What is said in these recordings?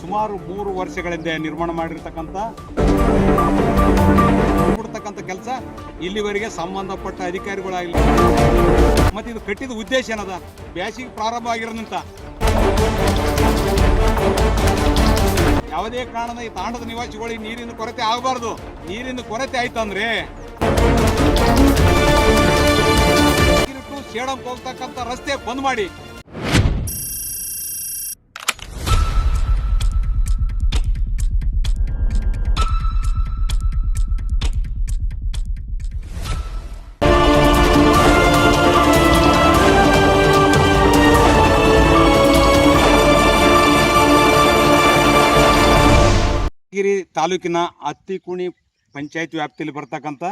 ಸುಮಾರು 3 ವರ್ಷಗಳಿಂದ ನಿರ್ಮಾಣ ಮಾಡಿರ್ತಕ್ಕಂಥ ಕೆಲಸ ಇಲ್ಲಿವರೆಗೆ ಸಂಬಂಧಪಟ್ಟ ಅಧಿಕಾರಿಗಳಾಗಲಿ ಮತ್ತು ಇದು ಕಟ್ಟಿದ ಉದ್ದೇಶ ಏನದ, ಬ್ಯಾಸಿಗೆ ಪ್ರಾರಂಭ ಆಗಿರೋದಂತ ಯಾವುದೇ ಕಾರಣದ ಈ ತಾಂಡದ ನಿವಾಸಿಗಳಿಗೆ ನೀರಿನ ಕೊರತೆ ಆಗಬಾರ್ದು. ನೀರಿನ ಕೊರತೆ ಆಯ್ತಂದ್ರೆ ಸೇಡಂಗೆ ಹೋಗ್ತಕ್ಕಂಥ ರಸ್ತೆ ಬಂದ್ ಮಾಡಿ. ಯಾದಗಿರಿ ತಾಲೂಕಿನ ಅತ್ತಿಕುಣಿ ಪಂಚಾಯತ್ ವ್ಯಾಪ್ತಿಯಲ್ಲಿ ಬರ್ತಕ್ಕಂಥ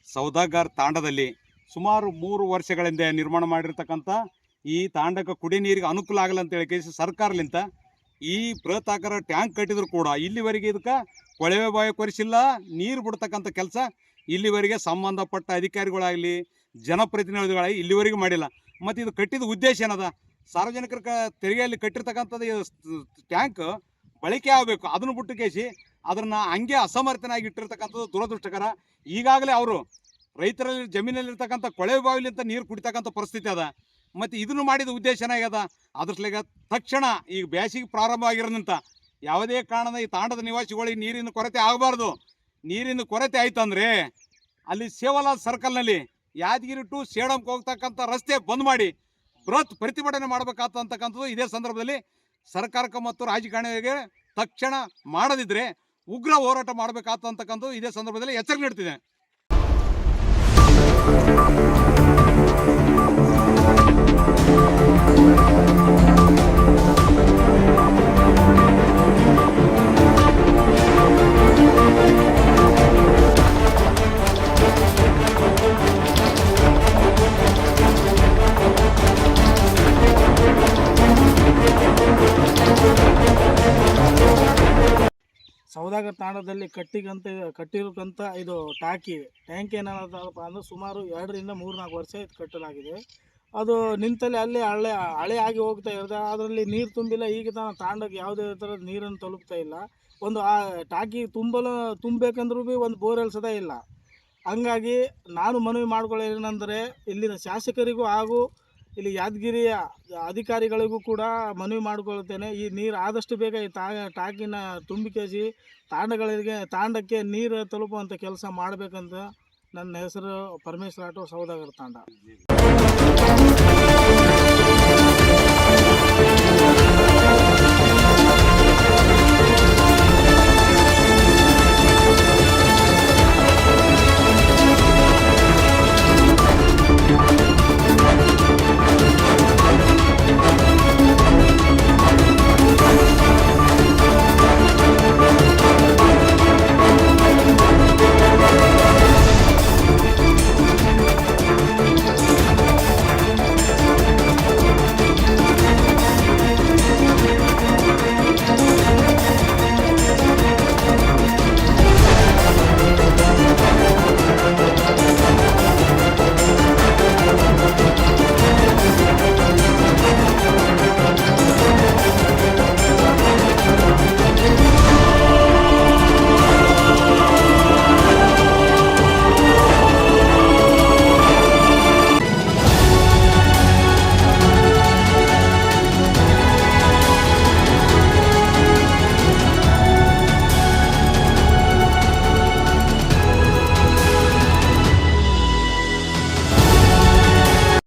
ಸೌದಾಗರ್ ತಾಂಡದಲ್ಲಿ ಸುಮಾರು 3 ವರ್ಷಗಳಿಂದ ನಿರ್ಮಾಣ ಮಾಡಿರ್ತಕ್ಕಂಥ ಈ ತಾಂಡಕ್ಕೆ ಕುಡಿ ನೀರಿಗೆ ಅನುಕೂಲ ಆಗಲ್ಲ ಅಂತ ಹೇಳಿ ಸರ್ಕಾರಲಿಂತ ಈ ಬೃಹತಾಕಾರ ಟ್ಯಾಂಕ್ ಕಟ್ಟಿದ್ರು ಕೂಡ ಇಲ್ಲಿವರೆಗೆ ಇದಕ್ಕೆ ಕೊಳವೆ ಬಾವಿ ಕೊರಿಸಿಲ್ಲ. ನೀರು ಬಿಡ್ತಕ್ಕಂಥ ಕೆಲಸ ಇಲ್ಲಿವರೆಗೆ ಸಂಬಂಧಪಟ್ಟ ಅಧಿಕಾರಿಗಳಾಗಲಿ ಜನಪ್ರತಿನಿಧಿಗಳಾಗಿ ಇಲ್ಲಿವರೆಗೂ ಮಾಡಿಲ್ಲ. ಮತ್ತು ಇದು ಕಟ್ಟಿದ ಉದ್ದೇಶ ಏನದ, ಸಾರ್ವಜನಿಕರ ತೆರಿಗೆಯಲ್ಲಿ ಕಟ್ಟಿರ್ತಕ್ಕಂಥದ್ದು ಟ್ಯಾಂಕ್ ಬಳಕೆ ಆಗಬೇಕು. ಅದನ್ನು ಬಿಟ್ಟು ಕೇಸಿ ಅದನ್ನು ಹಂಗೆ ಅಸಮರ್ಥನಾಗಿ ಇಟ್ಟಿರ್ತಕ್ಕಂಥದ್ದು ದುರದೃಷ್ಟಕರ. ಈಗಾಗಲೇ ಅವರು ರೈತರಲ್ಲಿ ಜಮೀನಲ್ಲಿರ್ತಕ್ಕಂಥ ಕೊಳವೆ ಬಾವಿಲಿಂತ ನೀರು ಕುಡಿತಕ್ಕಂಥ ಪರಿಸ್ಥಿತಿ ಅದ. ಮತ್ತು ಇದನ್ನು ಮಾಡಿದ ಉದ್ದೇಶ ಏನಾಗ್ಯದ, ಅದ್ರಸ್ಲಾಗ ತಕ್ಷಣ ಈಗ ಬ್ಯಾಸಿಗೆ ಪ್ರಾರಂಭ ಆಗಿರೋದಂತ ಯಾವುದೇ ಕಾರಣದ ಈ ತಾಂಡದ ನಿವಾಸಿಗಳಿಗೆ ನೀರಿನ ಕೊರತೆ ಆಗಬಾರ್ದು. ನೀರಿನ ಕೊರತೆ ಆಯ್ತಂದ್ರೆ ಅಲ್ಲಿ ಸೇವಲಾಲ್ ಸರ್ಕಲ್ನಲ್ಲಿ ಯಾದಗಿರಿ ಟು ಸೇಡಂಗೆ ಹೋಗ್ತಕ್ಕಂಥ ರಸ್ತೆ ಬಂದ್ ಮಾಡಿ ಬೃಹತ್ ಪ್ರತಿಭಟನೆ ಮಾಡಬೇಕಾಗ್ತಕ್ಕಂಥದ್ದು ಇದೇ ಸಂದರ್ಭದಲ್ಲಿ ಸರ್ಕಾರಕ್ಕೆ ಮತ್ತು ರಾಜಕಾರಣಿಗಳಿಗೆ ತಕ್ಷಣ ಮಾಡದಿದ್ರೆ ಉಗ್ರ ಹೋರಾಟ ಮಾಡಬೇಕಾಗ್ತಕ್ಕಂಥದ್ದು ಇದೇ ಸಂದರ್ಭದಲ್ಲಿ ಎಚ್ಚರಿಕೆ ನೀಡ್ತಿದೆ. ಸೌದಾಗರ್ ತಾಂಡದಲ್ಲಿ ಕಟ್ಟಿರೋಕ್ಕಂಥ ಇದು ಟ್ಯಾಂಕ್ ಏನಾದಪ್ಪ ಅಂದರೆ ಸುಮಾರು 2ರಿಂದ 3-4 ವರ್ಷ ಇದು ಕಟ್ಟಲಾಗಿದೆ. ಅದು ನಿಂತಲ್ಲಿ ಅಲ್ಲೇ ಹಳೆ ಆಗಿ ಹೋಗ್ತಾ ಇರುತ್ತೆ. ಅದರಲ್ಲಿ ನೀರು ತುಂಬಿಲ್ಲ. ಈಗ ತಾಂಡಕ್ಕೆ ಯಾವುದೇ ಥರದ ನೀರನ್ನು ತಲುಪ್ತಾ ಇಲ್ಲ. ಒಂದು ಆ ಟಾಕಿ ತುಂಬಬೇಕಂದ್ರೂ ಭೀ ಒಂದು ಬೋರ್ವೆಲ್ ಸದಾ ಇಲ್ಲ. ಹಂಗಾಗಿ ನಾನು ಮನವಿ ಮಾಡ್ಕೊಳ್ಳೋದೇನೆಂದರೆ ಇಲ್ಲಿನ ಶಾಸಕರಿಗೂ ಹಾಗೂ ಇಲ್ಲಿ ಯಾದಗಿರಿಯ ಅಧಿಕಾರಿಗಳಿಗೂ ಕೂಡ ಮನವಿ ಮಾಡಿಕೊಳ್ಳುತ್ತೇನೆ. ಈ ನೀರು ಆದಷ್ಟು ಬೇಗ ಈ ಟಾಕಿನ ತುಂಬಿಸಿ ತಾಂಡಕ್ಕೆ ನೀರು ತಲುಪುವಂಥ ಕೆಲಸ ಮಾಡಬೇಕಂತ. ನನ್ನ ಹೆಸರು ಪರಮೇಶ್ವರ ರಾಠೋಡ್, ಸೌದಾಗರ್ ತಾಂಡ.